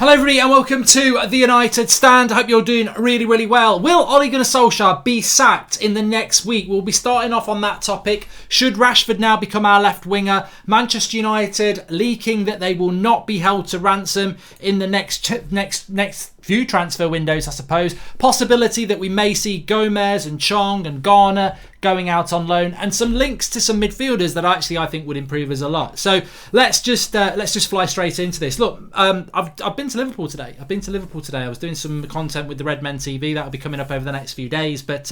Hello everybody and welcome to the United Stand. I hope you're doing really well. Will Ole Gunnar Solskjaer be sacked in the next week? We'll be starting off on that topic. Should Rashford now become our left winger? Manchester United leaking that they will not be held to ransom in the next few transfer windows, I suppose. Possibility that we may see Gomez and Chong and Garner going out on loan, and some links to some midfielders that I think would improve us a lot. So let's just fly straight into this. Look, I've been to Liverpool today. I was doing some content with the Red Men TV that'll be coming up over the next few days, but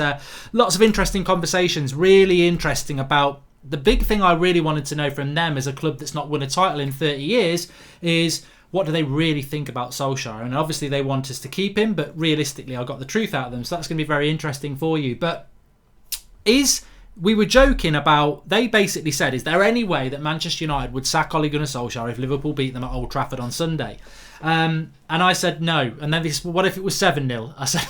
lots of interesting conversations, really interesting about the big thing I really wanted to know from them as a club that's not won a title in 30 years is what do they really think about Solskjaer? And obviously they want us to keep him, but realistically I got the truth out of them, so that's going to be very interesting for you. But we were joking about, they basically said, is there any way that Manchester United would sack Ole Gunnar Solskjaer if Liverpool beat them at Old Trafford on Sunday? And I said no. And then this, what if it was 7-0? I said,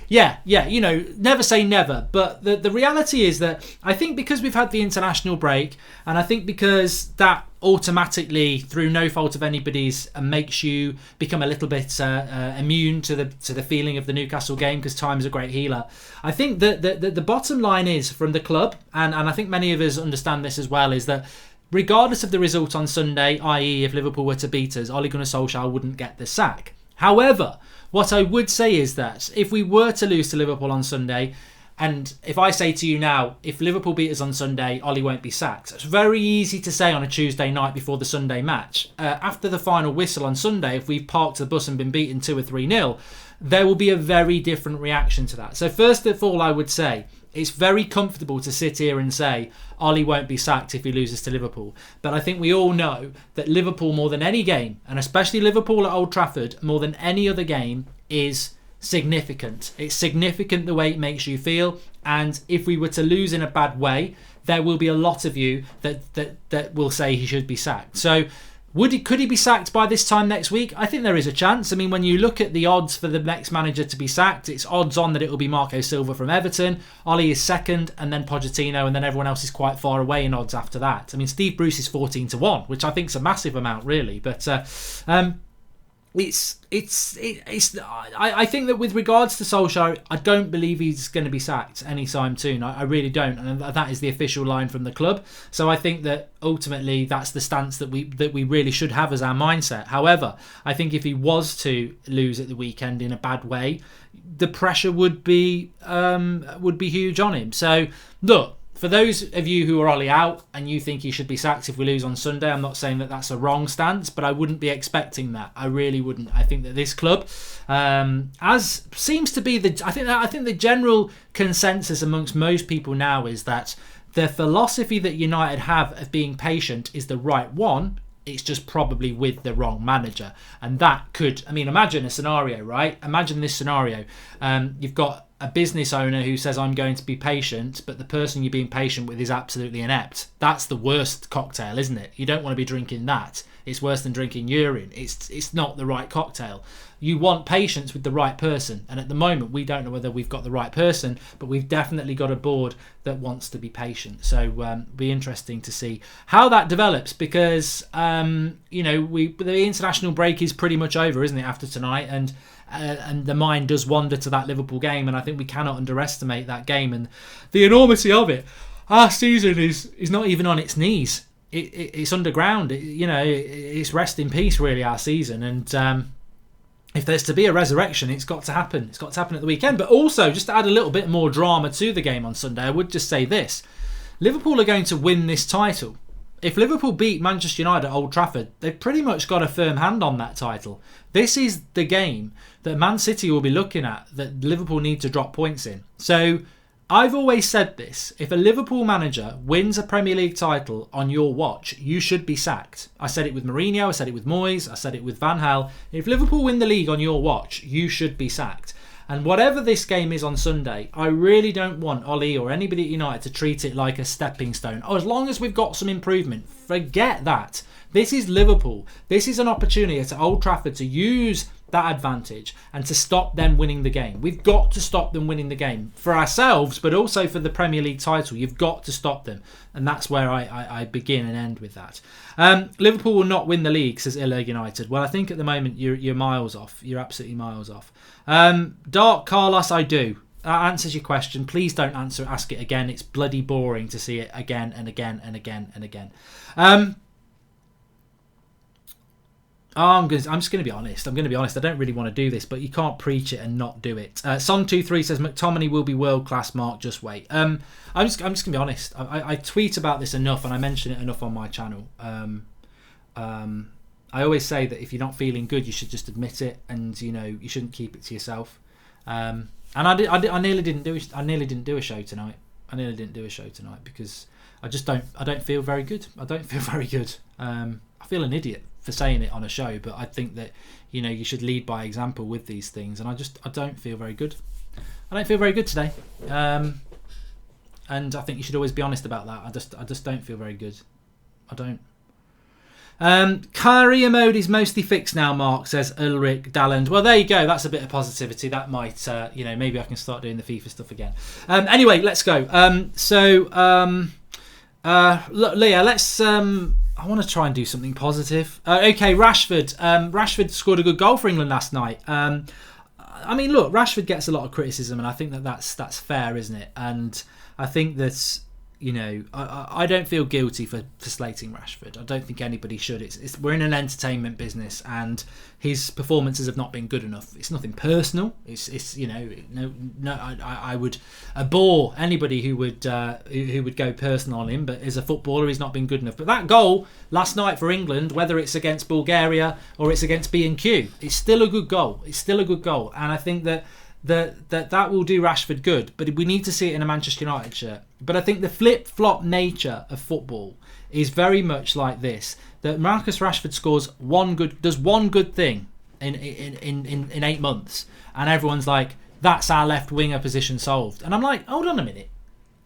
yeah, you know, never say never. But the reality is that I think because we've had the international break, and I think because that automatically, through no fault of anybody's, makes you become a little bit immune to the feeling of the Newcastle game, because time's a great healer. I think that the bottom line is from the club, and I think many of us understand this as well, is that regardless of the result on Sunday, i.e. if Liverpool were to beat us, Ole Gunnar Solskjaer wouldn't get the sack. However, what I would say is that if we were to lose to Liverpool on Sunday, and if I say to you now, if Liverpool beat us on Sunday, Ole won't be sacked. It's very easy to say on a Tuesday night before the Sunday match. After the final whistle on Sunday, if we've parked the bus and been beaten 2 or 3-0, there will be a very different reaction to that. So first of all, I would say it's very comfortable to sit here and say Ole won't be sacked if he loses to Liverpool. But I think we all know that Liverpool, more than any game, and especially Liverpool at Old Trafford, more than any other game, is significant. It's significant the way it makes you feel, and if we were to lose in a bad way, there will be a lot of you that will say he should be sacked. So could he be sacked by this time next week? I think there is a chance. I mean, when you look at the odds for the next manager to be sacked, it's odds on that it will be Marco Silva from Everton. Ole is second, and then Pochettino, and then everyone else is quite far away in odds after that. I mean, Steve Bruce is 14-1, which I think is a massive amount, really. But I think that with regards to Solskjaer, I don't believe he's going to be sacked anytime soon. I really don't, and that is the official line from the club. So I think that ultimately that's the stance that we really should have as our mindset. However, I think if he was to lose at the weekend in a bad way, the pressure would be huge on him. So look, for those of you who are Ole out and you think he should be sacked if we lose on Sunday, I'm not saying that that's a wrong stance, but I wouldn't be expecting that. I really wouldn't. I think that this club, as seems to be I think the general consensus amongst most people now is that the philosophy that United have of being patient is the right one. It's just probably with the wrong manager, and that could. I mean, imagine a scenario, right? Imagine this scenario. You've got a business owner who says, I'm going to be patient, but the person you're being patient with is absolutely inept. That's the worst cocktail, isn't it? You don't want to be drinking that. It's worse than drinking urine. It's not the right cocktail. You want patience with the right person, and at the moment we don't know whether we've got the right person, but we've definitely got a board that wants to be patient. So be interesting to see how that develops, because the international break is pretty much over, isn't it, after tonight, and the mind does wander to that Liverpool game, and I think we cannot underestimate that game and the enormity of it. Our season is not even on its knees. It's underground. It's rest in peace, really, our season. And if there's to be a resurrection, it's got to happen. It's got to happen at the weekend. But also, just to add a little bit more drama to the game on Sunday, I would just say this. Liverpool are going to win this title. If Liverpool beat Manchester United at Old Trafford, they've pretty much got a firm hand on that title. This is the game that Man City will be looking at, that Liverpool need to drop points in. So I've always said this. If a Liverpool manager wins a Premier League title on your watch, you should be sacked. I said it with Mourinho, I said it with Moyes, I said it with Van Gaal. If Liverpool win the league on your watch, you should be sacked. And whatever this game is on Sunday, I really don't want Ole or anybody at United to treat it like a stepping stone. Oh, as long as we've got some improvement, forget that. This is Liverpool. This is an opportunity at Old Trafford to use that advantage and to stop them winning the game. We've got to stop them winning the game for ourselves, but also for the Premier League title. You've got to stop them. And that's where I begin and end with that. Liverpool will not win the league, says Illa United. Well, I think at the moment you're miles off. You're absolutely miles off. Dark Carlos, I do. That answers your question. Please don't ask it again. It's bloody boring to see it again and again and again and again. I'm just going to be honest. I don't really want to do this, but you can't preach it and not do it. Son23 says McTominay will be world class. Mark, just wait. I'm just going to be honest. I tweet about this enough and I mention it enough on my channel. I always say that if you're not feeling good, you should just admit it, and you shouldn't keep it to yourself. And I nearly didn't do a show tonight. Because I don't feel very good. I feel an idiot for saying it on a show, but I think that you should lead by example with these things, and I don't feel very good. I don't feel very good today, and I think you should always be honest about that. I just don't feel very good. I don't. Career mode is mostly fixed now, Mark, says Ulrich Dalland. Well, there you go. That's a bit of positivity. That might, maybe I can start doing the FIFA stuff again. Anyway, let's go. Look, Leah, let's. I want to try and do something positive. Okay, Rashford. Rashford scored a good goal for England last night. Look, Rashford gets a lot of criticism, and I think that's fair, isn't it? And I think that. I don't feel guilty for slating Rashford. I don't think anybody should. We're in an entertainment business, and his performances have not been good enough. It's nothing personal. I would abhor anybody who would go personal on him. But as a footballer, he's not been good enough. But that goal last night for England, whether it's against Bulgaria or it's against B&Q, it's still a good goal. And I think that will do Rashford good, but we need to see it in a Manchester United shirt. But I think the flip-flop nature of football is very much like this: that Marcus Rashford does one good thing in 8 months, and everyone's like, "That's our left winger position solved." And I'm like, hold on a minute,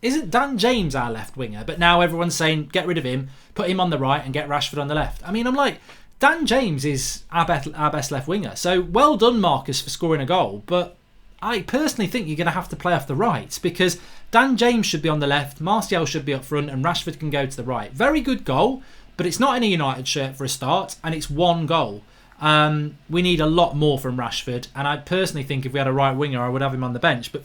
isn't Dan James our left winger? But now everyone's saying, get rid of him, put him on the right, and get Rashford on the left. I'm like, Dan James is our best left winger. So well done, Marcus, for scoring a goal, but I personally think you're going to have to play off the right, because Dan James should be on the left, Martial should be up front, and Rashford can go to the right. Very good goal, but it's not in a United shirt for a start, and it's one goal. We need a lot more from Rashford, and I personally think if we had a right winger, I would have him on the bench. But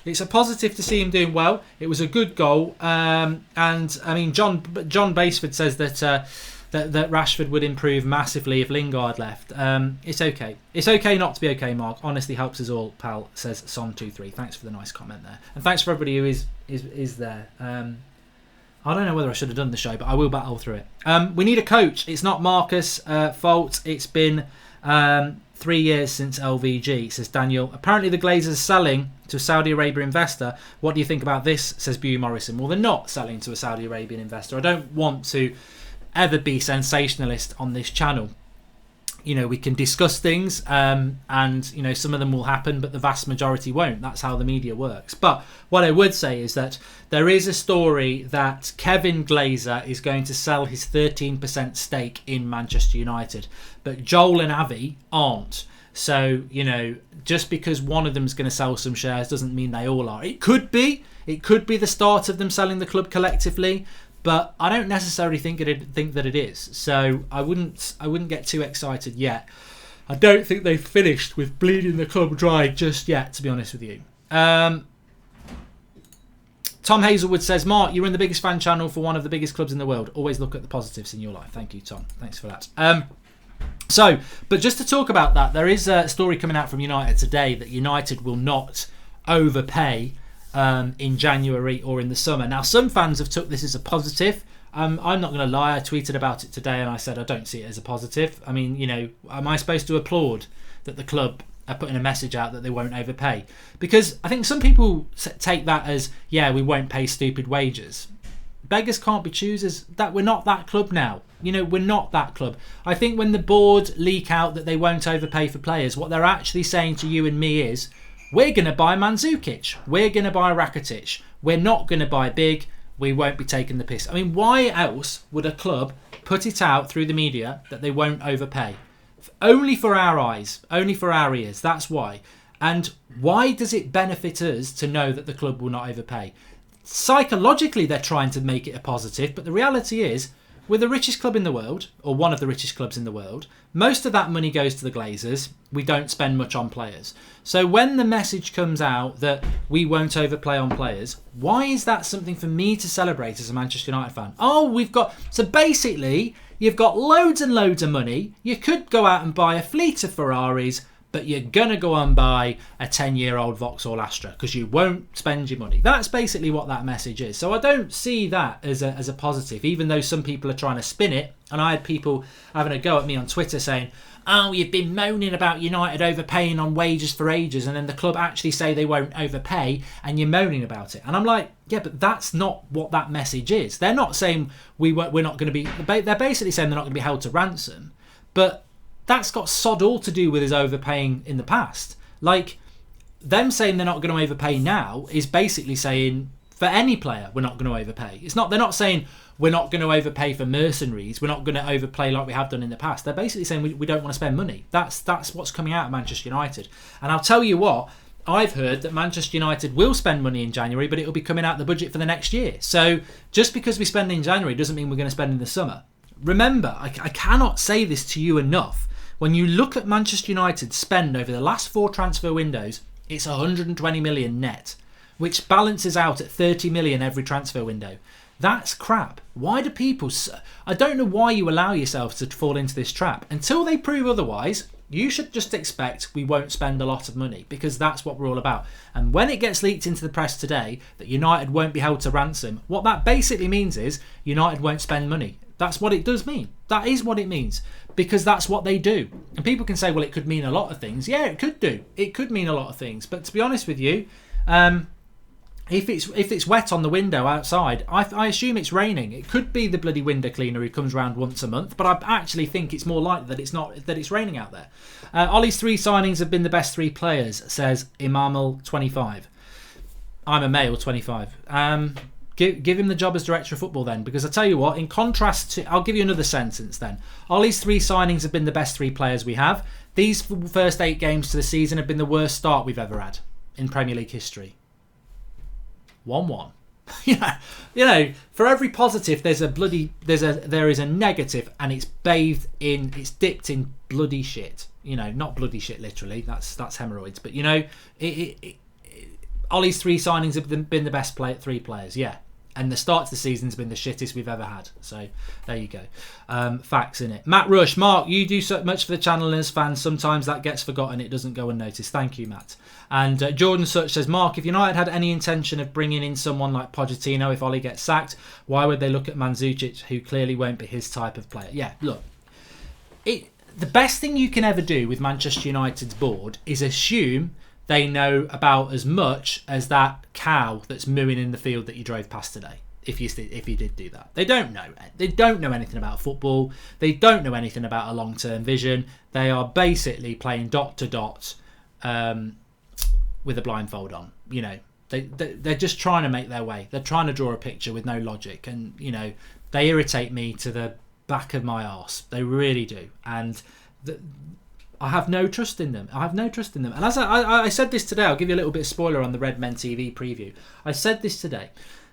it's a positive to see him doing well. It was a good goal, and John Baseford says that Rashford would improve massively if Lingard left. It's okay. It's okay not to be okay, Mark. Honestly helps us all, pal, says Son23. Thanks for the nice comment there. And thanks for everybody who is there. I don't know whether I should have done the show, but I will battle through it. We need a coach. It's not Marcus' fault. It's been 3 years since LVG, says Daniel. Apparently the Glazers are selling to a Saudi Arabia investor. What do you think about this, says Bew Morrison? Well, they're not selling to a Saudi Arabian investor. I don't want to ever be sensationalist on this channel. We can discuss things and some of them will happen, but the vast majority won't. That's how the media works. But what I would say is that there is a story that Kevin Glazer is going to sell his 13% stake in Manchester United, but Joel and Avi aren't. So just because one of them is going to sell some shares doesn't mean they all are. It could be the start of them selling the club collectively, but I don't necessarily think that it is. So I wouldn't get too excited yet. I don't think they've finished with bleeding the club dry just yet, to be honest with you. Tom Hazelwood says, Mark, you're in the biggest fan channel for one of the biggest clubs in the world. Always look at the positives in your life. Thank you, Tom. Thanks for that. But just to talk about that, there is a story coming out from United today that United will not overpay in January or in the summer. Now, some fans have took this as a positive. I'm not going to lie. I tweeted about it today and I said I don't see it as a positive. Am I supposed to applaud that the club are putting a message out that they won't overpay? Because I think some people take that as, yeah, we won't pay stupid wages. Beggars can't be choosers. That we're not that club now. We're not that club. I think when the board leak out that they won't overpay for players, what they're actually saying to you and me is, we're going to buy Mandzukic. We're going to buy Rakitic. We're not going to buy big. We won't be taking the piss. Why else would a club put it out through the media that they won't overpay. Only for our eyes, only for our ears. That's why. And why does it benefit us to know that the club will not overpay? Psychologically, they're trying to make it a positive, but the reality is, we're the richest club in the world, or one of the richest clubs in the world. Most of that money goes to the Glazers. We don't spend much on players. So when the message comes out that we won't overplay on players, why is that something for me to celebrate as a Manchester United fan? So basically, you've got loads and loads of money. You could go out and buy a fleet of Ferraris, but you're going to go and buy a 10-year-old Vauxhall Astra because you won't spend your money. That's basically what that message is. So I don't see that as a positive, even though some people are trying to spin it. And I had people having a go at me on Twitter saying, oh, you've been moaning about United overpaying on wages for ages, and then the club actually say they won't overpay, and you're moaning about it. And I'm like, yeah, but that's not what that message is. They're not saying we're not going to be... They're basically saying they're not going to be held to ransom. But that's got sod all to do with his overpaying in the past. Like, them saying they're not going to overpay now is basically saying, for any player, we're not going to overpay. They're not saying we're not going to overpay for mercenaries, we're not going to overpay like we have done in the past. They're basically saying we don't want to spend money. That's what's coming out of Manchester United. And I'll tell you what, I've heard that Manchester United will spend money in January, but it'll be coming out of the budget for the next year. So just because we spend in January doesn't mean we're going to spend in the summer. Remember, I cannot say this to you enough. When you look at Manchester United's spend over the last 4 transfer windows, it's 120 million net, which balances out at 30 million every transfer window. That's crap. Why do people... I don't know why you allow yourself to fall into this trap. Until they prove otherwise, you should just expect we won't spend a lot of money, because that's what we're all about. And when it gets leaked into the press today that United won't be held to ransom, what that basically means is United won't spend money. That's what it does mean. That is what it means, because that's what they do. And people can say, well, it could mean a lot of things. Yeah, it could do. It could mean a lot of things. But to be honest with you, if it's wet on the window outside, I assume it's raining. It could be the bloody window cleaner who comes round once a month, but I actually think it's more likely that it's raining out there. Ollie's 3 signings have been the best 3 players, says Imamal 25. I'm a male 25. Give him the job as director of football then, because I tell you what, in contrast to... I'll give you another sentence then. Ollie's 3 signings have been the best 3 players we have. These first 8 games to the season have been the worst start we've ever had in Premier League history. 1-1. you know, for every positive there is a negative, and it's dipped in bloody shit. You know, not bloody shit literally, that's hemorrhoids, but you know, Ollie's 3 signings have been the best 3 players, yeah. And the start to the season's been the shittest we've ever had. So there you go. Facts in it. Matt Rush, Mark, you do so much for the channel and as fans. Sometimes that gets forgotten. It doesn't go unnoticed. Thank you, Matt. And Jordan Such says, Mark, if United had any intention of bringing in someone like Pochettino if Ollie gets sacked, why would they look at Mandzukic, who clearly won't be his type of player? Yeah, look. The best thing you can ever do with Manchester United's board is assume they know about as much as that cow that's mooing in the field that you drove past today. If you did do that, they don't know. They don't know anything about football. They don't know anything about a long-term vision. They are basically playing dot to dot with a blindfold on. You know, they're just trying to make their way. They're trying to draw a picture with no logic, and you know, they irritate me to the back of my arse. They really do, and I have no trust in them. And as I said this today, I'll give you a little bit of spoiler on the Red Men TV preview. I said this today.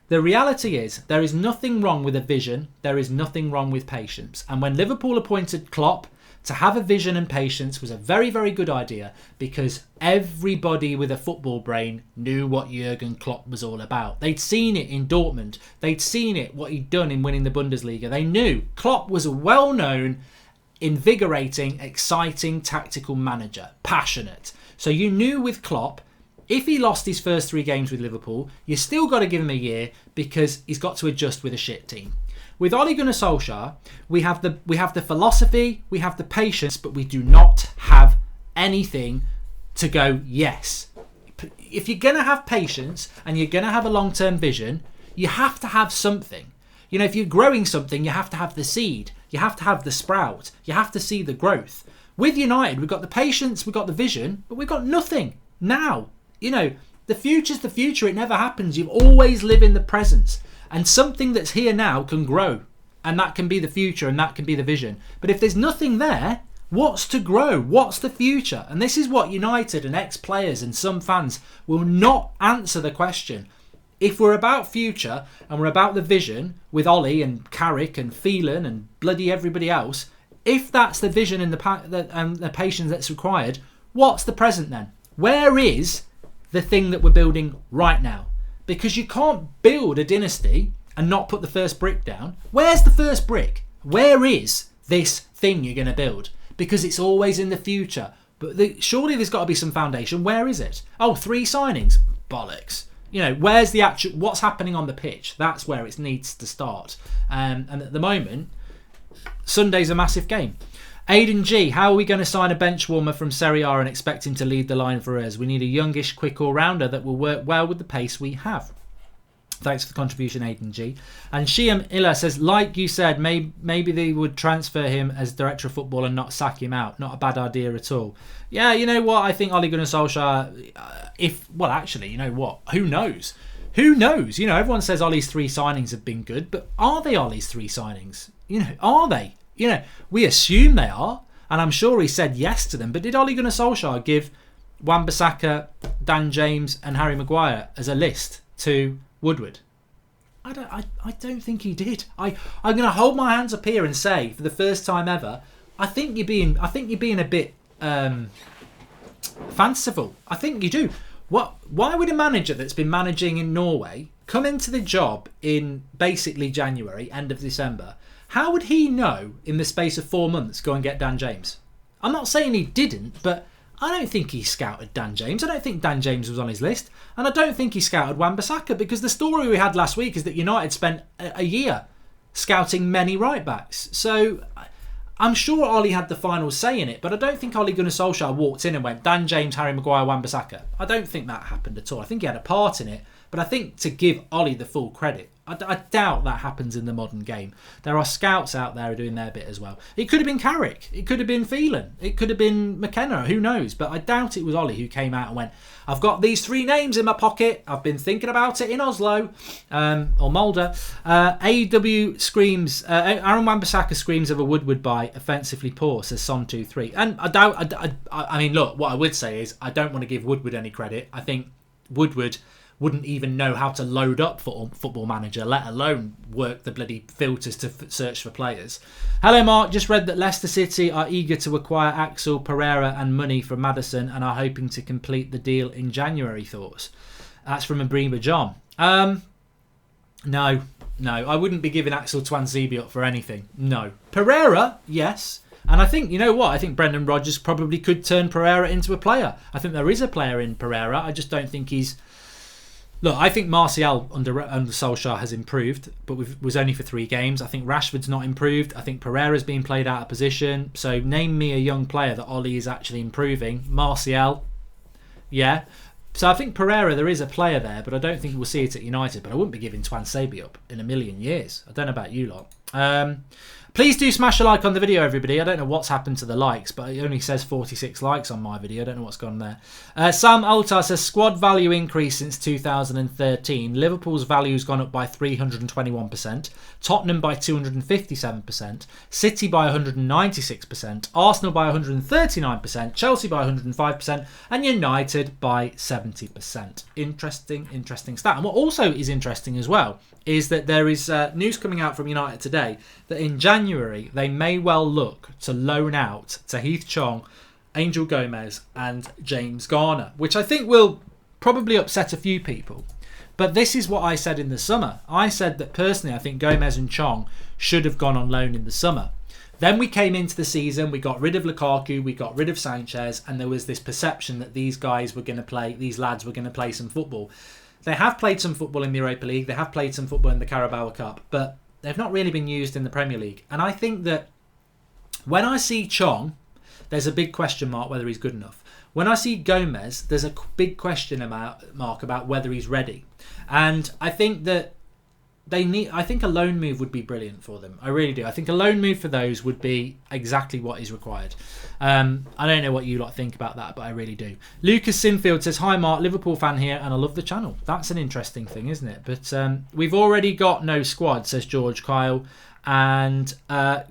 The reality is there is nothing wrong with a vision. There is nothing wrong with patience. And when Liverpool appointed Klopp, to have a vision and patience was a very, very good idea, because everybody with a football brain knew what Jurgen Klopp was all about. They'd seen it in Dortmund. They'd seen it, what he'd done in winning the Bundesliga. They knew Klopp was a well-known, invigorating, exciting tactical manager, passionate. So you knew with Klopp, if he lost his first 3 games with Liverpool, you still got to give him a year, because he's got to adjust with a shit team. With Ole Gunnar Solskjaer, we have the philosophy, we have the patience, but we do not have anything to go, yes. If you're going to have patience and you're going to have a long-term vision, you have to have something. You know, if you're growing something, you have to have the seed. You have to have the sprout. You have to see the growth. With United, we've got the patience, we've got the vision, but we've got nothing now. You know, the future's the future. It never happens. You always live in the present. And something that's here now can grow. and that can be the future and that can be the vision. But if there's nothing there, what's to grow? What's the future? And this is what United and ex-players and some fans will not answer the question. If we're about future and we're about the vision with Ollie and Carrick and Phelan and bloody everybody else, if that's the vision and the patience that's required, what's the present then? Where is the thing that we're building right now? Because you can't build a dynasty and not put the first brick down. Where's the first brick? Where is this thing you're going to build? Because it's always in the future. But surely there's got to be some foundation. Where is it? Oh, 3 signings? Bollocks. Where's the actual... What's happening on the pitch? That's where it needs to start. And at the moment, Sunday's a massive game. Aidan G, how are we going to sign a bench warmer from Serie A and expect him to lead the line for us? We need a youngish, quick all-rounder that will work well with the pace we have. Thanks for the contribution, Aidan G. And Shiam Illa says, like you said, maybe they would transfer him as director of football and not sack him out. Not a bad idea at all. Yeah, you know what? I think Ole Gunnar Solskjaer, actually, you know what? Who knows? Who knows? Everyone says Ollie's 3 signings have been good, but are they Ollie's 3 signings? Are they? We assume they are, and I'm sure he said yes to them. But did Ole Gunnar Solskjaer give Wan-Bissaka, Dan James, and Harry Maguire as a list to Woodward? I don't think he did. I'm going to hold my hands up here and say, for the first time ever, I think you're being a bit fanciful. I think you do. Why would a manager that's been managing in Norway come into the job in basically January, end of December? How would he know in the space of 4 months go and get Dan James? I'm not saying he didn't, but I don't think he scouted Dan James. I don't think Dan James was on his list. And I don't think he scouted Wan-Bissaka, because the story we had last week is that United spent a year scouting many right-backs. So I'm sure Ollie had the final say in it, but I don't think Ole Gunnar Solskjaer walked in and went, Dan James, Harry Maguire, Wan-Bissaka. I don't think that happened at all. I think he had a part in it, but I think to give Ollie the full credit, I doubt that happens in the modern game. There are scouts out there doing their bit as well. It could have been Carrick. It could have been Phelan. It could have been McKenna. Who knows? But I doubt it was Ollie who came out and went, I've got these 3 names in my pocket. I've been thinking about it in Oslo. Or Mulder. AEW screams, Aaron Wan-Bissaka screams of a Woodward buy, offensively poor, says Son23. And I mean, look, what I would say is I don't want to give Woodward any credit. I think Woodward wouldn't even know how to load up Football Manager, let alone work the bloody filters to search for players. Hello, Mark. Just read that Leicester City are eager to acquire Axel Pereira and money from Maddison and are hoping to complete the deal in January. Thoughts? That's from Abrima John. No, I wouldn't be giving Axel Tuanzebe up for anything. No. Pereira, yes. And I think, you know what? I think Brendan Rodgers probably could turn Pereira into a player. I think there is a player in Pereira. I just don't think he's... Look, I think Martial under Solskjaer has improved, but was only for 3 games. I think Rashford's not improved. I think Pereira's being played out of position. So name me a young player that Ollie is actually improving. Martial, yeah. So I think Pereira, there is a player there, but I don't think we'll see it at United. But I wouldn't be giving Tuanzebe up in a million years. I don't know about you lot. Please do smash a like on the video, everybody. I don't know what's happened to the likes, but it only says 46 likes on my video. I don't know what's gone there. Sam Altar says, squad value increase since 2013. Liverpool's value's gone up by 321%. Tottenham by 257%. City by 196%. Arsenal by 139%. Chelsea by 105%. And United by 70%. Interesting stat. And what also is interesting as well is that there is news coming out from United today that in January they may well look to loan out to Heath Chong, Angel Gomez and James Garner, which I think will probably upset a few people. But this is what I said in the summer. I said that personally I think Gomez and Chong should have gone on loan in the summer. Then we came into the season, we got rid of Lukaku, we got rid of Sanchez, and there was this perception that these lads were going to play some football. They have played some football in the Europa League, they have played some football in the Carabao Cup, but they've not really been used in the Premier League. And I think that when I see Chong, there's a big question mark whether he's good enough. When I see Gomez, there's a big question mark about whether he's ready. And I think that I think a loan move would be brilliant for them. I really do. I think a loan move for those would be exactly what is required. I don't know what you lot think about that, but I really do. Lucas Sinfield says, hi Mark, Liverpool fan here, and I love the channel. That's an interesting thing, isn't it? But we've already got no squad, says George Kyle. And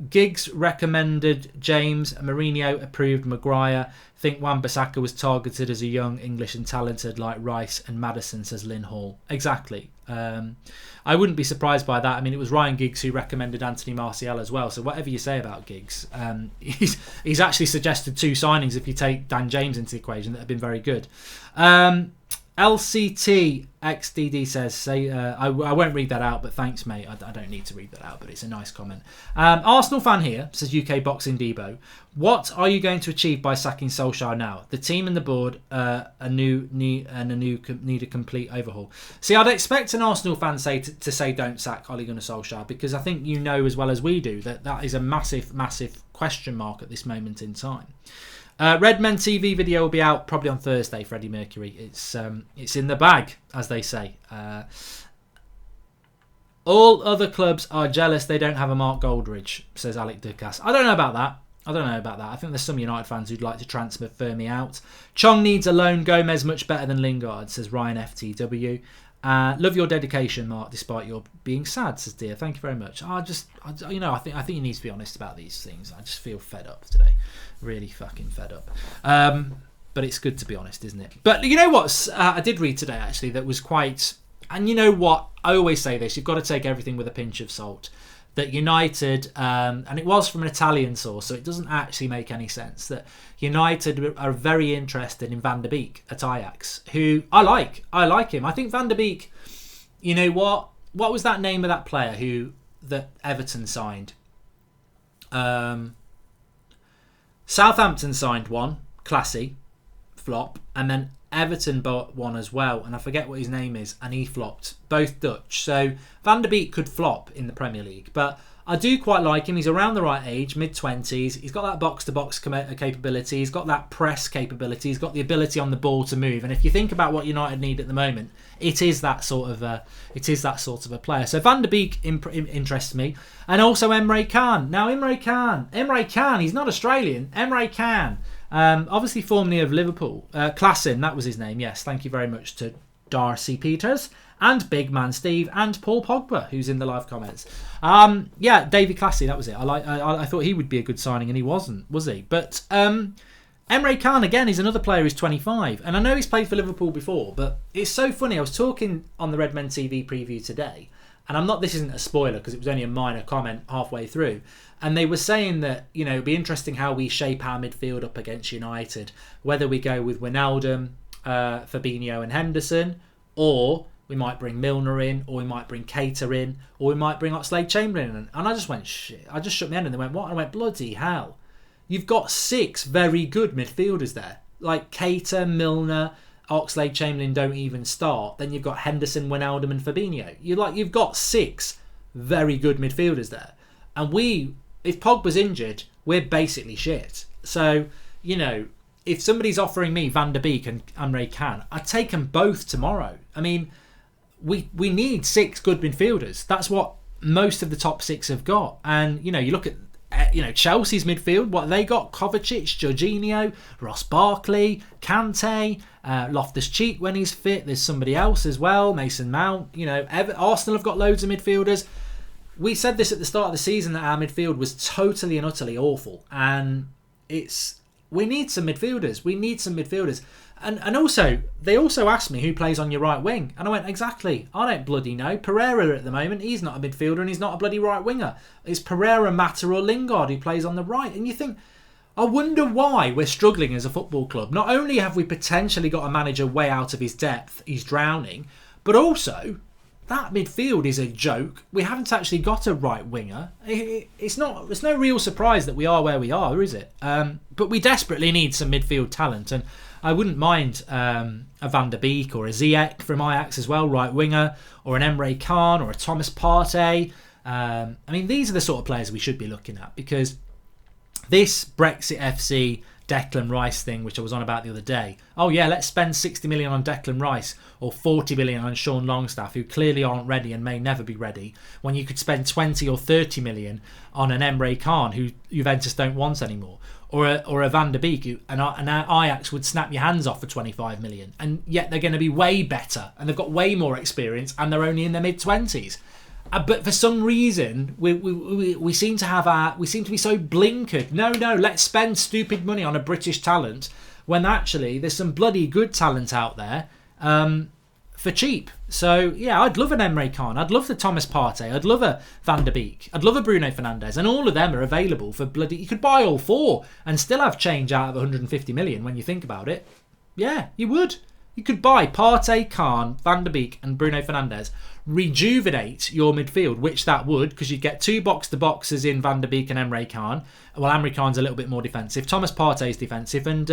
Giggs recommended James, Mourinho approved Maguire. Think Wan-Bissaka was targeted as a young English and talented like Rice and Maddison, says Lynn Hall. Exactly. I wouldn't be surprised by that. I mean, it was Ryan Giggs who recommended Anthony Martial as well. So whatever you say about Giggs, he's actually suggested 2 signings if you take Dan James into the equation that have been very good. LCT XDD says, I won't read that out, but thanks, mate. I don't need to read that out, but it's a nice comment. Arsenal fan here says, UK Boxing Debo, what are you going to achieve by sacking Solskjaer now? The team and the board need a complete overhaul. See, I'd expect an Arsenal fan to say don't sack Ole Gunnar Solskjaer, because I think you know as well as we do that is a massive, massive question mark at this moment in time. Redmen TV video will be out probably on Thursday, Freddie Mercury. It's in the bag, as they say. All other clubs are jealous they don't have a Mark Goldridge, says Alec Ducasse. I don't know about that. I think there's some United fans who'd like to transfer me out. Chong needs a loan. Gomez much better than Lingard, says Ryan FTW. Love your dedication, Mark, despite your being sad, says Dear. Thank you very much. I think you need to be honest about these things. I just feel fed up today. Really fucking fed up. But it's good to be honest, isn't it? But you know what? I did read today, actually, that was quite... And you know what? I always say this. You've got to take everything with a pinch of salt. That United, and it was from an Italian source, so it doesn't actually make any sense, that United are very interested in Van der Beek at Ajax, who I like him. I think Van der Beek, you know what was that name of that player that Everton signed? Southampton signed one, classy, flop, and then Everton bought one as well, and I forget what his name is, and he flopped. Both Dutch. So Van der Beek could flop in the Premier League, but I do quite like him. He's around the right age, mid-20s. He's got that box-to-box capability. He's got that press capability. He's got the ability on the ball to move. And if you think about what United need at the moment, it is that sort of a player. So Van der Beek interests me, and also Emre Can. Now Emre Can, he's not Australian. Emre Can. Obviously formerly of Liverpool. Klassen, that was his name. Yes, thank you very much to Darcy Peters and Big Man Steve and Paul Pogba, who's in the live comments. Davy Classy, that was it. I thought he would be a good signing, and he wasn't, was he? But Emre Can, again, is another player who's 25. And I know he's played for Liverpool before, but it's so funny. I was talking on the Redmen TV preview today, and this isn't a spoiler because it was only a minor comment halfway through. And they were saying that, it'd be interesting how we shape our midfield up against United, whether we go with Wijnaldum, Fabinho and Henderson, or we might bring Milner in, or we might bring Keita in, or we might bring Oxlade-Chamberlain in. And I just went, shit. I just shook my head and they went, what? And I went, bloody hell. You've got 6 very good midfielders there. Like Keita, Milner, Oxlade-Chamberlain don't even start. Then you've got Henderson, Wijnaldum and Fabinho. You've got 6 very good midfielders there. And if Pogba's injured, we're basically shit. So, if somebody's offering me Van der Beek and Emre Can, I'd take them both tomorrow. I mean, we need 6 good midfielders. That's what most of the top 6 have got. And, you look at, Chelsea's midfield, what they got? Kovacic, Jorginho, Ross Barkley, Kante, Loftus-Cheek when he's fit. There's somebody else as well, Mason Mount. Arsenal have got loads of midfielders. We said this at the start of the season that our midfield was totally and utterly awful, and we need some midfielders. And also, they also asked me who plays on your right wing, and I went, exactly, I don't bloody know. Pereira at the moment, he's not a midfielder and he's not a bloody right winger. It's Pereira, Mata or Lingard who plays on the right, and you think, I wonder why we're struggling as a football club. Not only have we potentially got a manager way out of his depth, he's drowning, but also that midfield is a joke. We haven't actually got a right winger. It's no real surprise that we are where we are, is it? But we desperately need some midfield talent, and I wouldn't mind a Van der Beek or a Ziyech from Ajax as well, right winger, or an Emre Can or a Thomas Partey. These are the sort of players we should be looking at, because this Brexit FC Declan Rice thing, which I was on about the other day. Oh yeah, let's spend 60 million on Declan Rice or 40 million on Sean Longstaff, who clearly aren't ready and may never be ready, when you could spend 20 or 30 million on an Emre Can, who Juventus don't want anymore, or a Van der Beek, who an Ajax would snap your hands off for 25 million, and yet they're going to be way better and they've got way more experience and they're only in their mid-20s. But for some reason, we seem to be so blinkered. No, let's spend stupid money on a British talent when actually there's some bloody good talent out there for cheap. So yeah, I'd love an Emre Can, I'd love the Thomas Partey, I'd love a Van der Beek, I'd love a Bruno Fernandes, and all of them are available for bloody. You could buy all four and still have change out of 150 million when you think about it. Yeah, you would. You could buy Partey, Can, Van der Beek and Bruno Fernandes, rejuvenate your midfield, which that would, because you'd get two box-to-boxes in Van der Beek and Emre Can. Well, Emre Can's a little bit more defensive. Thomas Partey's defensive, and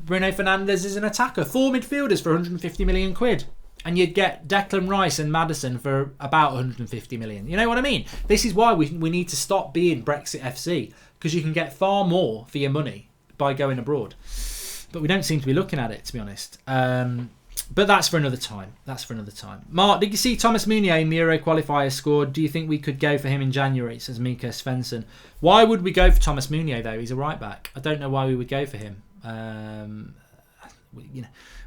Bruno Fernandes is an attacker. Four midfielders for 150 million quid. And you'd get Declan Rice and Maddison for about 150 million. You know what I mean? This is why we need to stop being Brexit FC, because you can get far more for your money by going abroad. But we don't seem to be looking at it, to be honest. But that's for another time. Mark, did you see Thomas Meunier in the Euro qualifier scored? Do you think we could go for him in January, says Mika Svensson. Why would we go for Thomas Meunier, though? He's a right back. I don't know why we would go for him.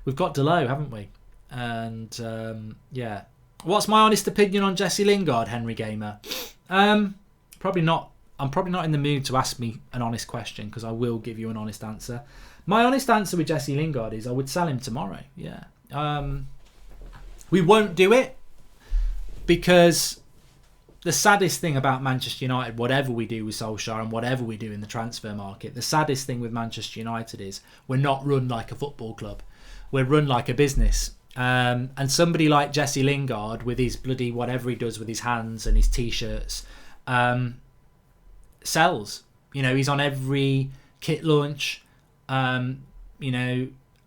We've got Delo, haven't we? And yeah. What's my honest opinion on Jesse Lingard, Henry Gamer? Probably not. I'm probably not in the mood to ask me an honest question, because I will give you an honest answer. My honest answer with Jesse Lingard is I would sell him tomorrow. Yeah. We won't do it because the saddest thing about Manchester United, whatever we do with Solskjaer and whatever we do in the transfer market, the saddest thing with Manchester United is we're not run like a football club. We're run like a business. And somebody like Jesse Lingard, with his bloody whatever he does with his hands and his T-shirts, sells. He's on every kit launch.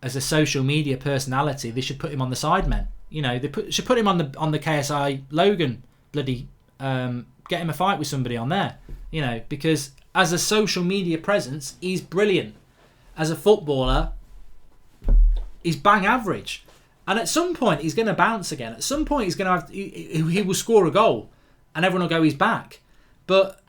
As a social media personality, they should put him on the sidemen. Should put him on the KSI Logan bloody get him a fight with somebody on there. Because as a social media presence, he's brilliant. As a footballer, he's bang average. And at some point, he's going to bounce again. At some point, he's going to have. He will score a goal, and everyone will go, he's back. But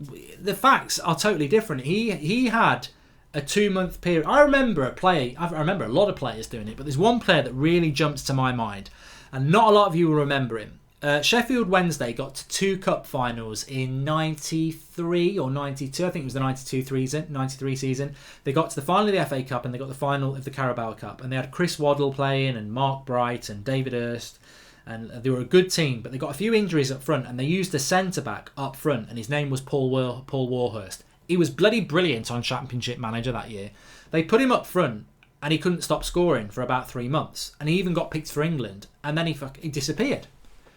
the facts are totally different. He had a 2-month period. I remember a lot of players doing it, but there's one player that really jumps to my mind, and not a lot of you will remember him. Sheffield Wednesday got to 2 cup finals in 93 or 92. I think it was the 93 season. They got to the final of the FA Cup and they got the final of the Carabao Cup. And they had Chris Waddle playing and Mark Bright and David Hurst. And they were a good team, but they got a few injuries up front and they used a centre-back up front, and his name was Paul Warhurst. He was bloody brilliant on Championship Manager that year. They put him up front and he couldn't stop scoring for about 3 months. And he even got picked for England, and then he disappeared.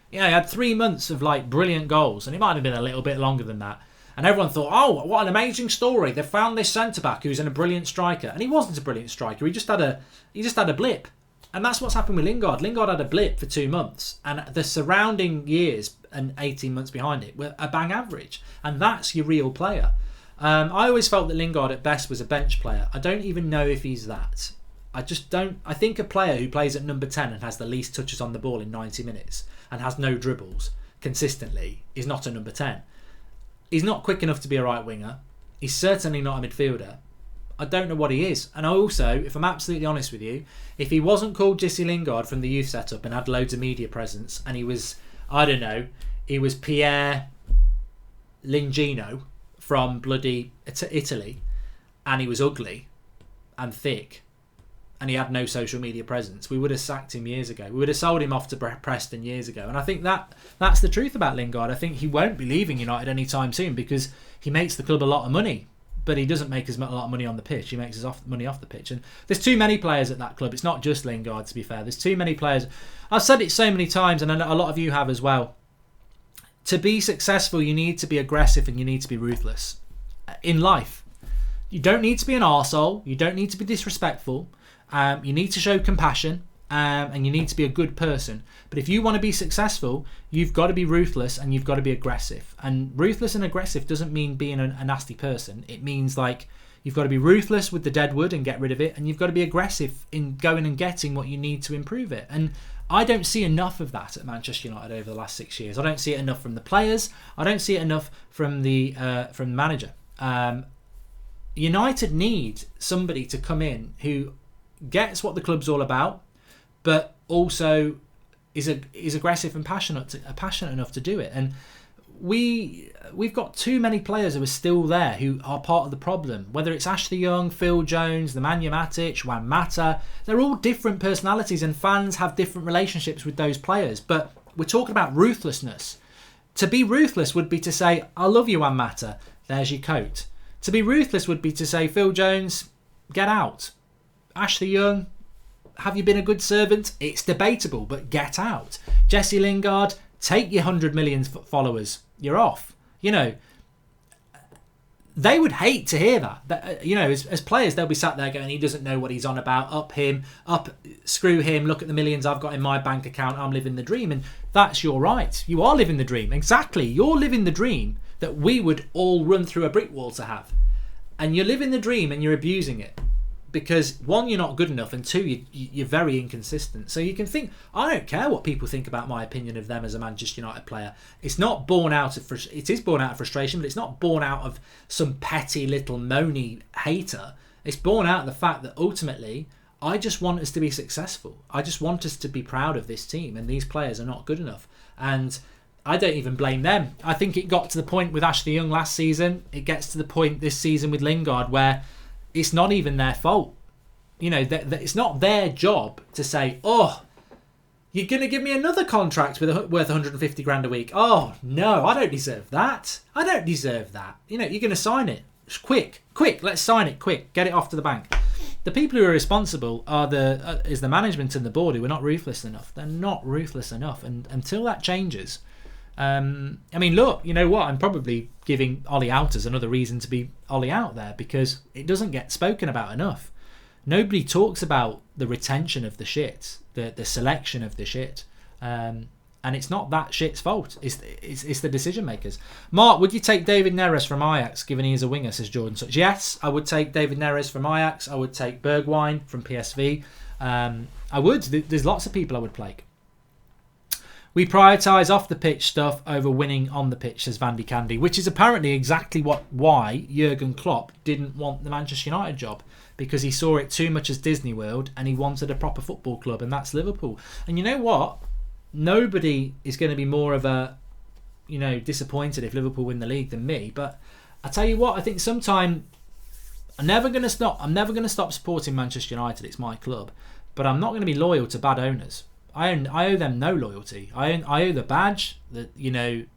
He had 3 months of brilliant goals, and it might have been a little bit longer than that. And everyone thought, oh, what an amazing story. They found this centre-back who's a brilliant striker. And he wasn't a brilliant striker. He just had a blip. And that's what's happened with Lingard. Lingard had a blip for 2 months, and the surrounding years and 18 months behind it were a bang average. And that's your real player. I always felt that Lingard at best was a bench player. I don't even know if he's that. I think a player who plays at number 10 and has the least touches on the ball in 90 minutes and has no dribbles consistently is not a number 10. He's not quick enough to be a right winger. He's certainly not a midfielder. I don't know what he is. And also, if I'm absolutely honest with you, if he wasn't called Jesse Lingard from the youth setup and had loads of media presence, and he was, he was Pierre Lingino from bloody Italy, and he was ugly and thick, and he had no social media presence, we would have sacked him years ago. We would have sold him off to Preston years ago. And I think that's the truth about Lingard. I think he won't be leaving United anytime soon because he makes the club a lot of money, but he doesn't make a lot of money on the pitch. He makes his money off the pitch. And there's too many players at that club. It's not just Lingard, to be fair. There's too many players. I've said it so many times, and I know a lot of you have as well. To be successful, you need to be aggressive and you need to be ruthless in life. You don't need to be an arsehole. You don't need to be disrespectful. You need to show compassion, and you need to be a good person. But if you want to be successful, you've got to be ruthless and you've got to be aggressive. And ruthless and aggressive doesn't mean being a nasty person. It means You've got to be ruthless with the dead wood and get rid of it, and you've got to be aggressive in going and getting what you need to improve it. And I don't see enough of that at Manchester United over the last 6 years. I don't see it enough from the players. I don't see it enough from the manager. United need somebody to come in who gets what the club's all about, but also is aggressive and passionate enough to do it. And we've got too many players who are still there who are part of the problem. Whether it's Ashley Young, Phil Jones, Nemanja Matic, Juan Mata, they're all different personalities, and fans have different relationships with those players. But we're talking about ruthlessness. To be ruthless would be to say, I love you, Juan Mata, there's your coat. To be ruthless would be to say, Phil Jones, get out. Ashley Young, have you been a good servant? It's debatable, but get out. Jesse Lingard, take your 100 million followers. You're off. You know, they would hate to hear that. You know, as players, they'll be sat there going, he doesn't know what he's on about. Screw him. Look at the millions I've got in my bank account. I'm living the dream. And that's your right. You are living the dream. Exactly. You're living the dream that we would all run through a brick wall to have. And you're living the dream and you're abusing it. Because one, you're not good enough, and two, you're very inconsistent. So you can think, I don't care what people think about my opinion of them as a Manchester United player. It's not born out of it is born out of frustration, but it's not born out of some petty little moany hater. It's born out of the fact that ultimately, I just want us to be successful. I just want us to be proud of this team, and these players are not good enough. And I don't even blame them. I think it got to the point with Ashley Young last season. It gets to the point this season with Lingard where it's not even their fault. You know, it's not their job to say, oh, you're going to give me another contract worth 150 grand a week. Oh, no, I don't deserve that. I don't deserve that. You know, you're going to sign it. Quick, let's sign it, quick. Get it off to the bank. The people who are responsible is the management and the board who are not ruthless enough. They're not ruthless enough. And until that changes... I mean, look, you know what? I'm probably giving Ollie out as another reason to be Ollie out there because it doesn't get spoken about enough. Nobody talks about the retention of the shit, the selection of the shit, and it's not that shit's fault. It's the decision makers. Mark, would you take David Neres from Ajax, given he is a winger? Says Jordan. So, yes, I would take David Neres from Ajax. I would take Bergwijn from PSV. I would. There's lots of people I would play. We prioritise off the pitch stuff over winning on the pitch, says Vandy Candy, which is apparently exactly why Jurgen Klopp didn't want the Manchester United job, because he saw it too much as Disney World and he wanted a proper football club, and that's Liverpool. And you know what? Nobody is going to be more of a, you know, disappointed if Liverpool win the league than me. But I tell you what, I think sometime I'm never going to stop supporting Manchester United. It's my club, but I'm not going to be loyal to bad owners. I owe them no loyalty. I owe the badge,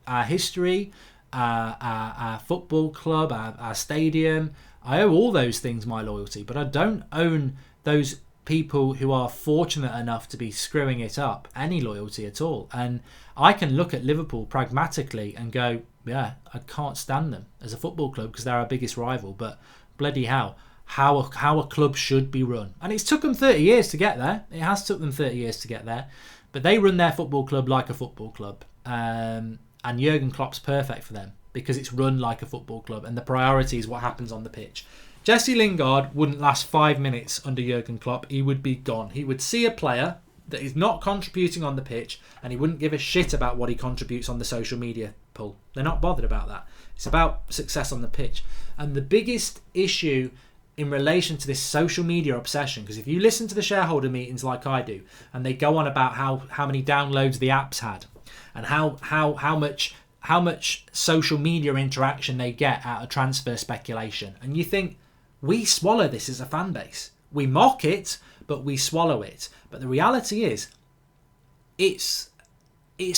our history, our football club, our stadium. I owe all those things my loyalty, but I don't own those people who are fortunate enough to be screwing it up any loyalty at all. And I can look at Liverpool pragmatically and go, yeah, I can't stand them as a football club because they're our biggest rival, but bloody hell. How a club should be run. And it's took them 30 years to get there. It has took them 30 years to get there. But they run their football club like a football club. And Jurgen Klopp's perfect for them because it's run like a football club. And the priority is what happens on the pitch. Jesse Lingard wouldn't last 5 minutes under Jurgen Klopp. He would be gone. He would see a player that is not contributing on the pitch and he wouldn't give a shit about what he contributes on the social media pool. They're not bothered about that. It's about success on the pitch. And the biggest issue in relation to this social media obsession, because if you listen to the shareholder meetings like I do, and they go on about how many downloads the app's had, and how much social media interaction they get out of transfer speculation, and you think we swallow this as a fan base. We mock it, but we swallow it. But the reality is, it's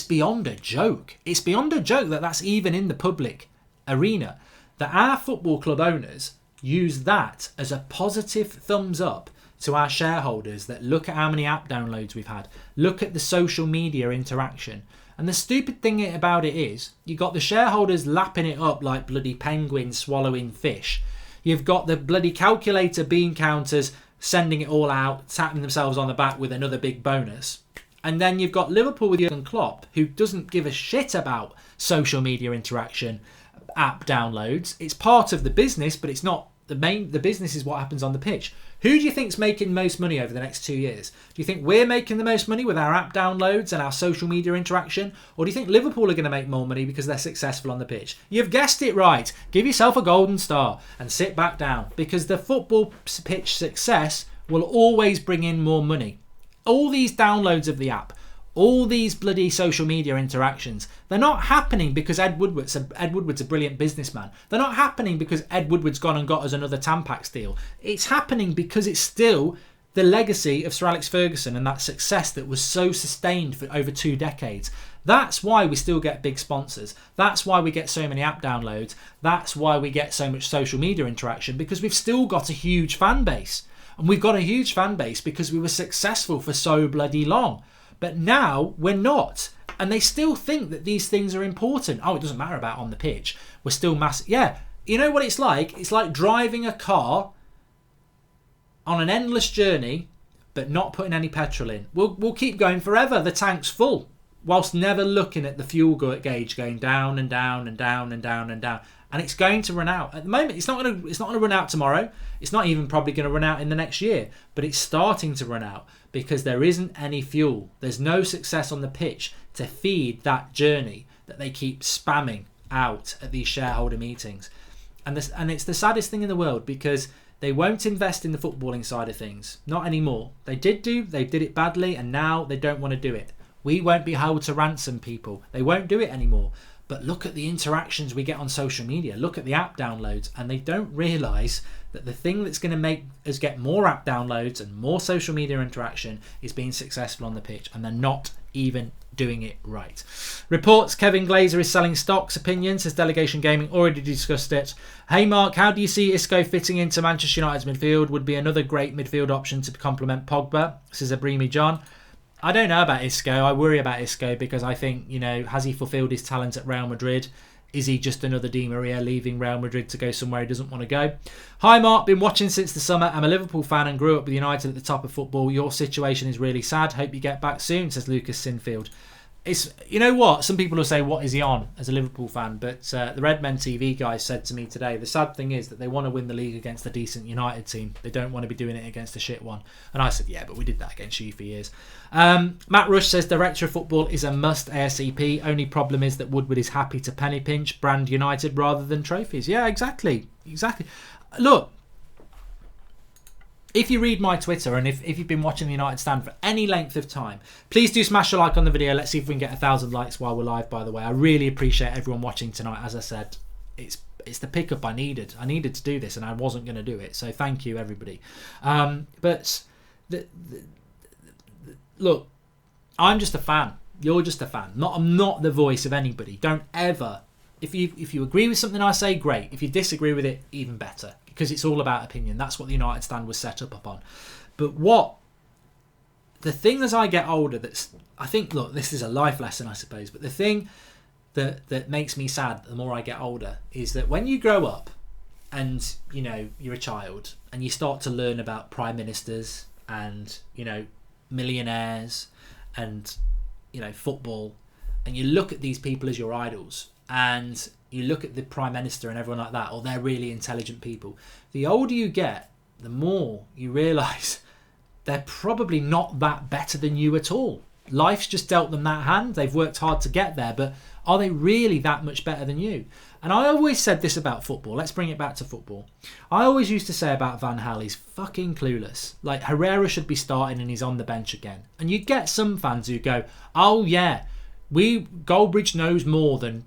beyond a joke. It's beyond a joke that that's even in the public arena. That our football club owners use that as a positive thumbs up to our shareholders that look at how many app downloads we've had, look at the social media interaction. And the stupid thing about it is, you got the shareholders lapping it up like bloody penguins swallowing fish. You've got the bloody calculator bean counters sending it all out, tapping themselves on the back with another big bonus. And then you've got Liverpool with Jurgen Klopp, who doesn't give a shit about social media interaction, app downloads. It's part of the business, but it's not The business is what happens on the pitch. Who do you think's making most money over the next 2 years? Do you think we're making the most money with our app downloads and our social media interaction? Or do you think Liverpool are going to make more money because they're successful on the pitch? You've guessed it right. Give yourself a golden star and sit back down, because the football pitch success will always bring in more money. All these downloads of the app, all these bloody social media interactions, they're not happening because Ed Woodward's a brilliant businessman. They're not happening because Ed Woodward's gone and got us another Tampax deal. It's happening because it's still the legacy of Sir Alex Ferguson and that success that was so sustained for over 2 decades. That's why we still get big sponsors. That's why we get so many app downloads. That's why we get so much social media interaction, because we've still got a huge fan base. And we've got a huge fan base because we were successful for so bloody long. But now we're not. And they still think that these things are important. Oh, it doesn't matter about on the pitch. We're still massive. Yeah, you know what it's like? It's like driving a car on an endless journey, but not putting any petrol in. We'll keep going forever. The tank's full, whilst never looking at the fuel gauge going down and down and down and down and down. And it's going to run out. At the moment, it's not going to run out tomorrow. It's not even probably going to run out in the next year. But it's starting to run out because there isn't any fuel. There's no success on the pitch to feed that journey that they keep spamming out at these shareholder meetings. And it's the saddest thing in the world, because they won't invest in the footballing side of things. Not anymore. They did it badly, and now they don't want to do it. We won't be held to ransom, people. They won't do it anymore. But look at the interactions we get on social media. Look at the app downloads, and they don't realise that the thing that's going to make us get more app downloads and more social media interaction is being successful on the pitch, and they're not even doing it right. Reports Kevin Glazer is selling stocks. Opinion says Delegation Gaming already discussed it. Hey Mark, how do you see Isco fitting into Manchester United's midfield? Would be another great midfield option to complement Pogba, says Abrimi John. I don't know about Isco. I worry about Isco because I think, has he fulfilled his talent at Real Madrid? Is he just another Di Maria leaving Real Madrid to go somewhere he doesn't want to go? Hi Mark, been watching since the summer. I'm a Liverpool fan and grew up with United at the top of football. Your situation is really sad. Hope you get back soon, says Lucas Sinfield. It's, you know what? Some people will say, what is he on as a Liverpool fan? But the Redmen TV guys said to me today, the sad thing is that they want to win the league against a decent United team. They don't want to be doing it against a shit one. And I said, yeah, but we did that against you for years. Matt Rush says, Director of Football is a must ASAP. Only problem is that Woodward is happy to penny pinch, brand United rather than trophies. Yeah, exactly. Look, if you read my Twitter, and if you've been watching the United Stand for any length of time, please do smash a like on the video. Let's see if we can get 1,000 likes while we're live, by the way. I really appreciate everyone watching tonight. As I said, it's the pickup I needed. I needed to do this, and I wasn't going to do it. So thank you, everybody. Look, I'm just a fan. You're just a fan. I'm not the voice of anybody. Don't ever... If you agree with something I say, great. If you disagree with it, even better. Because it's all about opinion. That's what the United Stand was set up upon. But the thing as I get older, I think, look, this is a life lesson, I suppose, but the thing that makes me sad the more I get older is that when you grow up and, you're a child and you start to learn about prime ministers and, millionaires and, football, and you look at these people as your idols, and you look at the Prime Minister and everyone like that, or they're really intelligent people. The older you get, the more you realise they're probably not that better than you at all. Life's just dealt them that hand. They've worked hard to get there, but are they really that much better than you? And I always said this about football. Let's bring it back to football. I always used to say about Van Gaal, he's fucking clueless. Like, Herrera should be starting and he's on the bench again. And you get some fans who go, oh yeah, Goldbridge knows more than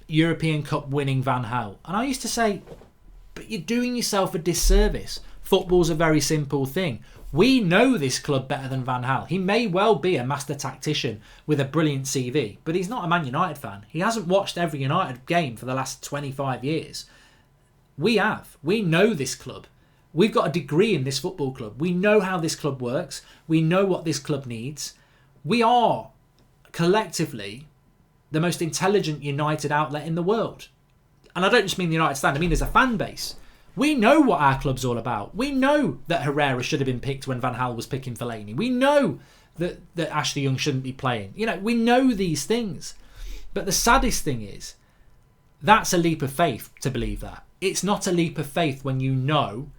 European Cup winning Van Gaal. And I used to say, but you're doing yourself a disservice. Football's a very simple thing. We know this club better than Van Gaal. He may well be a master tactician with a brilliant CV, but he's not a Man United fan. He hasn't watched every United game for the last 25 years. We have. We know this club. We've got a degree in this football club. We know how this club works. We know what this club needs. We are collectively the most intelligent United outlet in the world. And I don't just mean the United Stand, I mean as a fan base. We know what our club's all about. We know that Herrera should have been picked when Van Gaal was picking Fellaini. We know that Ashley Young shouldn't be playing. We know these things. But the saddest thing is, that's a leap of faith to believe that. it's not a leap of faith when you know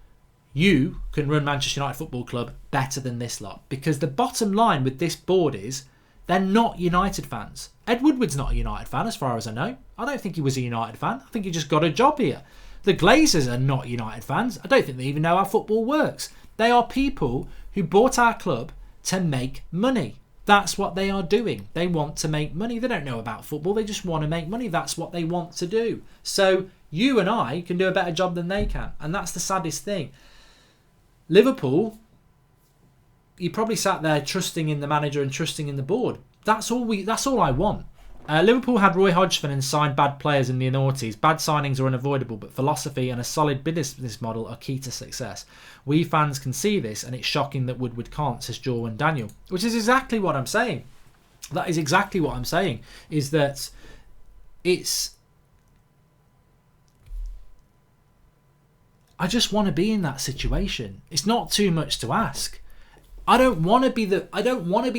you can run Manchester United Football Club better than this lot. Because the bottom line with this board is they're not United fans. Ed Woodward's not a United fan as far as I know. I don't think he was a United fan. I think he just got a job here. The Glazers are not United fans. I don't think they even know how football works. They are people who bought our club to make money. That's what they are doing. They want to make money. They don't know about football. They just want to make money. That's what they want to do. So you and I can do a better job than they can. And that's the saddest thing. Liverpool, you probably sat there trusting in the manager and trusting in the board. That's all I want. Liverpool had Roy Hodgson and signed bad players in the noughties. Bad signings are unavoidable, but philosophy and a solid business model are key to success. We fans can see this, and it's shocking that Woodward can't, says Jordan Daniel. Which is exactly what I'm saying. That is exactly what I'm saying. Is that it's... I just want to be in that situation. It's not too much to ask. I don't want to be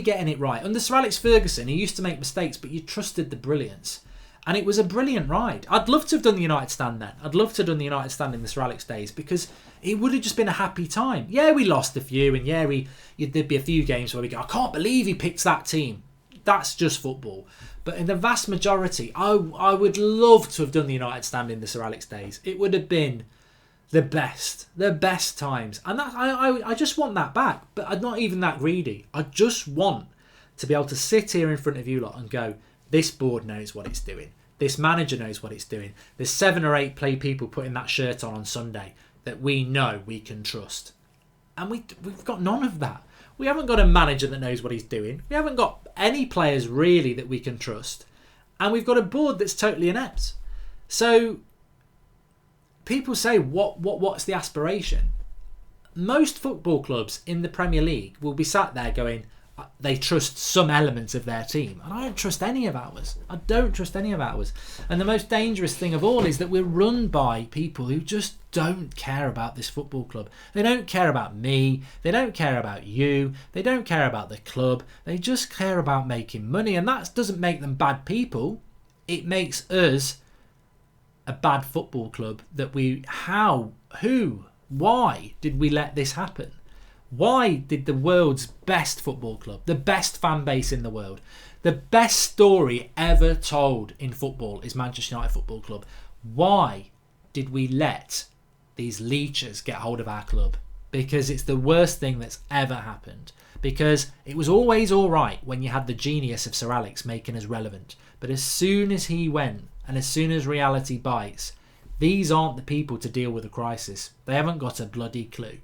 getting it right. Under Sir Alex Ferguson, he used to make mistakes, but you trusted the brilliance. And it was a brilliant ride. I'd love to have done the United stand then. I'd love to have done the United stand in the Sir Alex days, because it would have just been a happy time. Yeah, we lost a few, and yeah, there'd be a few games where we go, I can't believe he picked that team. That's just football. But in the vast majority, I would love to have done the United stand in the Sir Alex days. It would have been the best times. And that I just want that back. But I'm not even that greedy. I just want to be able to sit here in front of you lot and go, this board knows what it's doing. This manager knows what it's doing. There's 7 or 8 people putting that shirt on Sunday that we know we can trust. And we've got none of that. We haven't got a manager that knows what he's doing. We haven't got any players really that we can trust. And we've got a board that's totally inept. So people say, what's the aspiration? Most football clubs in the Premier League will be sat there going, they trust some elements of their team. And I don't trust any of ours. I don't trust any of ours. And the most dangerous thing of all is that we're run by people who just don't care about this football club. They don't care about me. They don't care about you. They don't care about the club. They just care about making money. And that doesn't make them bad people. It makes us a bad football club that why did we let this happen? Why did the world's best football club, the best fan base in the world, the best story ever told in football is Manchester United Football Club? Why did we let these leechers get hold of our club? Because it's the worst thing that's ever happened. Because it was always all right when you had the genius of Sir Alex making us relevant. But as soon as he went, and as soon as reality bites, these aren't the people to deal with a crisis. They haven't got a bloody clue.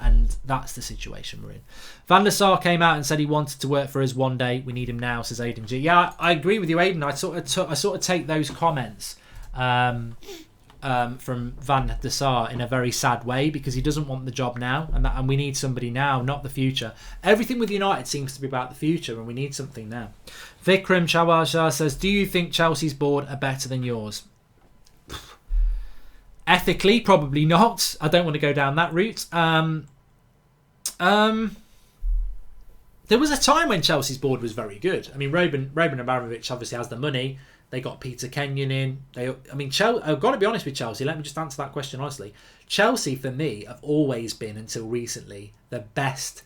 And that's the situation we're in. Van der Sar came out and said he wanted to work for us one day. We need him now, says Aidan G. Yeah, I agree with you, Aidan. I sort of take those comments from Van der Sar in a very sad way, because he doesn't want the job now, and we need somebody now, not the future. Everything with United seems to be about the future, and we need something now. Vikram Chawar says, do you think Chelsea's board are better than yours? Ethically, probably not. I don't want to go down that route. There was a time when Chelsea's board was very good. I mean, Roman Abramovich obviously has the money. They got Peter Kenyon in. I've got to be honest with Chelsea. Let me just answer that question honestly. Chelsea, for me, have always been, until recently, the best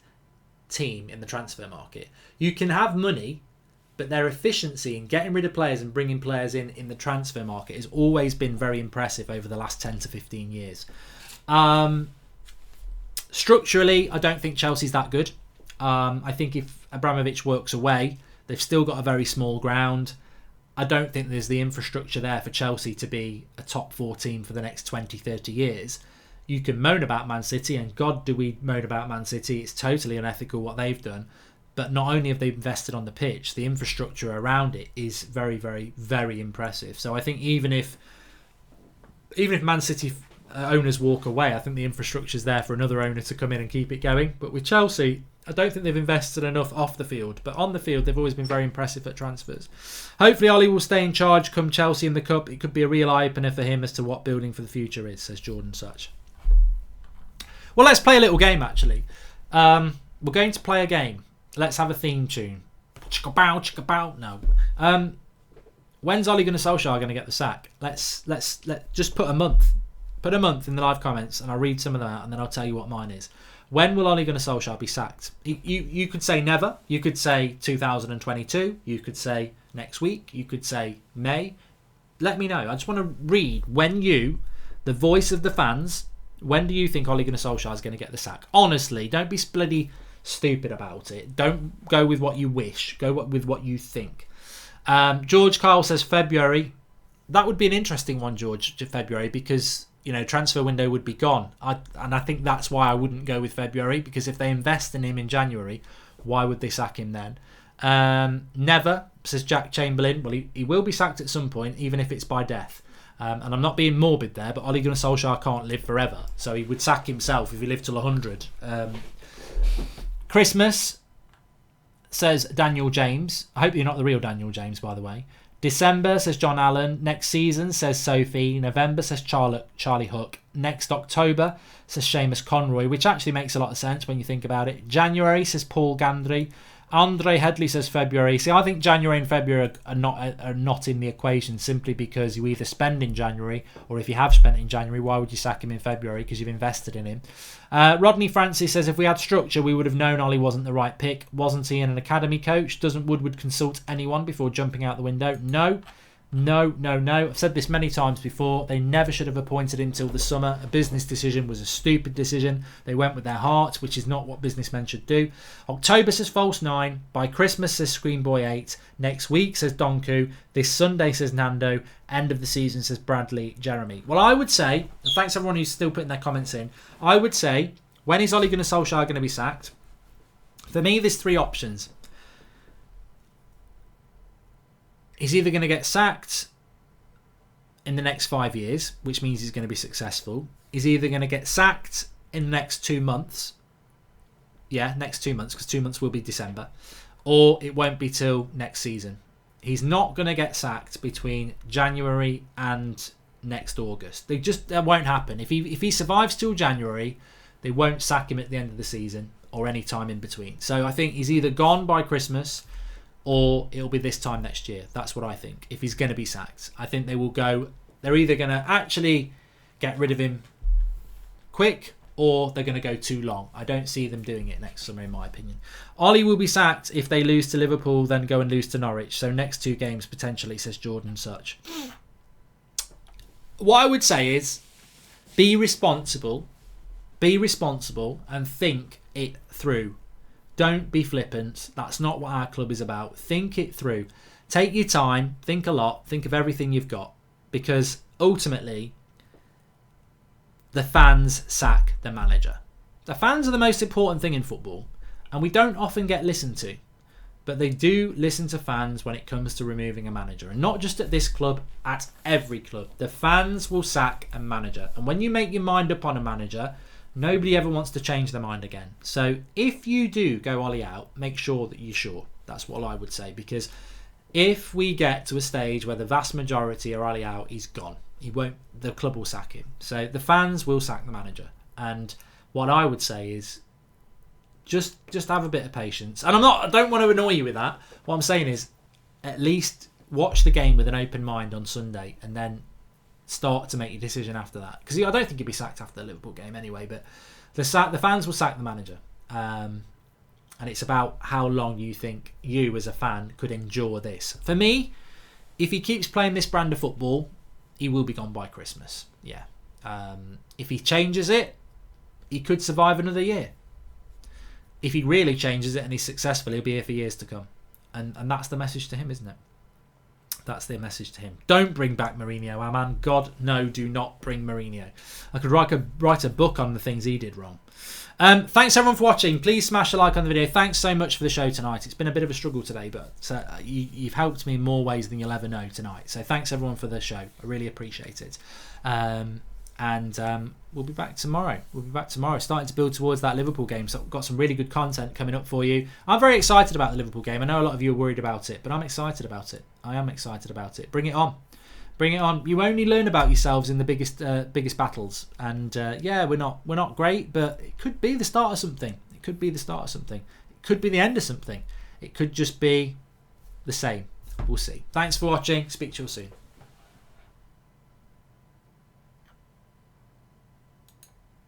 team in the transfer market. You can have money, but their efficiency in getting rid of players and bringing players in the transfer market has always been very impressive over the last 10 to 15 years. Structurally, I don't think Chelsea's that good. I think if Abramovich works away, they've still got a very small ground. I don't think there's the infrastructure there for Chelsea to be a top 4 team for the next 20, 30 years. You can moan about Man City, and God, do we moan about Man City. It's totally unethical what they've done. But not only have they invested on the pitch, the infrastructure around it is very, very, very impressive. So I think even if Man City owners walk away, I think the infrastructure's there for another owner to come in and keep it going. But with Chelsea, I don't think they've invested enough off the field. But on the field, they've always been very impressive at transfers. Hopefully, Ollie will stay in charge come Chelsea in the Cup. It could be a real eye-opener for him as to what building for the future is, says Jordan Such. Well, let's play a little game, actually. We're going to play a game. Let's have a theme tune. Chicka-bow, chicka-bow. No. When's Ole Gunnar Solskjaer going to get the sack? Let's just put a month. Put a month in the live comments and I'll read some of them out and then I'll tell you what mine is. When will Ole Gunnar Solskjaer be sacked? You could say never. You could say 2022. You could say next week. You could say May. Let me know. I just want to read when you, the voice of the fans, when do you think Ole Gunnar Solskjaer is going to get the sack? Honestly, don't be bloody stupid about it. Don't go with what you wish. Go with what you think. George Kyle says February. That would be an interesting one, George, to February, because transfer window would be gone. And I think that's why I wouldn't go with February, because if they invest in him in January, why would they sack him then? Never, says Jack Chamberlain. Well, he will be sacked at some point, even if it's by death. And I'm not being morbid there, but Ole Gunnar Solskjaer can't live forever, so he would sack himself if he lived till 100. Christmas, says Daniel James. I hope you're not the real Daniel James, by the way. December, says John Allen. Next season, says Sophie. November, says Charlie Hook. Next October, says Seamus Conroy, which actually makes a lot of sense when you think about it. January, says Paul Gandry. Andre Headley says February. See, I think January and February are not in the equation, simply because you either spend in January, or if you have spent in January, why would you sack him in February? Because you've invested in him. Rodney Francis says, if we had structure, we would have known Ollie wasn't the right pick. Wasn't he an academy coach? Doesn't Woodward consult anyone before jumping out the window? No. I've said this many times before. They never should have appointed him till the summer. A business decision was a stupid decision. They went with their heart, which is not what businessmen should do. October says False 9. By Christmas says Screenboy 8. Next week says Donku. This Sunday says Nando. End of the season says Bradley Jeremy. Well, I would say, and thanks everyone who's still putting their comments in, I would say, when is Ole Gunnar Solskjaer going to be sacked? For me, there's three options. He's either going to get sacked in the next 5 years, which means he's going to be successful. He's either going to get sacked in the next 2 months. Yeah, next 2 months, because 2 months will be December. Or it won't be till next season. He's not going to get sacked between January and next August. That won't happen. If he survives till January, they won't sack him at the end of the season or any time in between. So I think he's either gone by Christmas, or it'll be this time next year. That's what I think, if he's going to be sacked. I think they're either going to actually get rid of him quick, or they're going to go too long. I don't see them doing it next summer, in my opinion. Ollie will be sacked if they lose to Liverpool, then go and lose to Norwich. So next 2 games, potentially, says Jordan Such. What I would say is, be responsible, and think it through. Don't be flippant. That's not what our club is about. Think it through. Take your time. Think a lot. Think of everything you've got. Because ultimately, the fans sack the manager. The fans are the most important thing in football. And we don't often get listened to. But they do listen to fans when it comes to removing a manager. And not just at this club, at every club. The fans will sack a manager. And when you make your mind up on a manager, nobody ever wants to change their mind again. So if you do go Ollie out, make sure that you're sure. That's what I would say. Because if we get to a stage where the vast majority are Ollie out, he's gone. The club will sack him. So the fans will sack the manager. And what I would say is just have a bit of patience. And I don't want to annoy you with that. What I'm saying is, at least watch the game with an open mind on Sunday, and then start to make your decision after that. Because I don't think he'd be sacked after the Liverpool game anyway, but the fans will sack the manager. And it's about how long you think you as a fan could endure this. For me, if he keeps playing this brand of football, he will be gone by Christmas. Yeah. If he changes it, he could survive another year. If he really changes it and he's successful, he'll be here for years to come. And that's the message to him, isn't it? That's their message to him. Don't bring back Mourinho, our man. God, no, do not bring Mourinho. I could write a book on the things he did wrong. Thanks everyone for watching. Please smash a like on the video. Thanks so much for the show tonight. It's been a bit of a struggle today, but you've helped me in more ways than you'll ever know tonight. So thanks everyone for the show. I really appreciate it. And we'll be back tomorrow. Starting to build towards that Liverpool game. So I've got some really good content coming up for you. I'm very excited about the Liverpool game. I know a lot of you are worried about it, but I'm excited about it. I am excited about it. Bring it on. You only learn about yourselves in the biggest battles. And we're not great, but it could be the start of something. It could be the end of something. It could just be the same. We'll see. Thanks for watching. Speak to you all soon.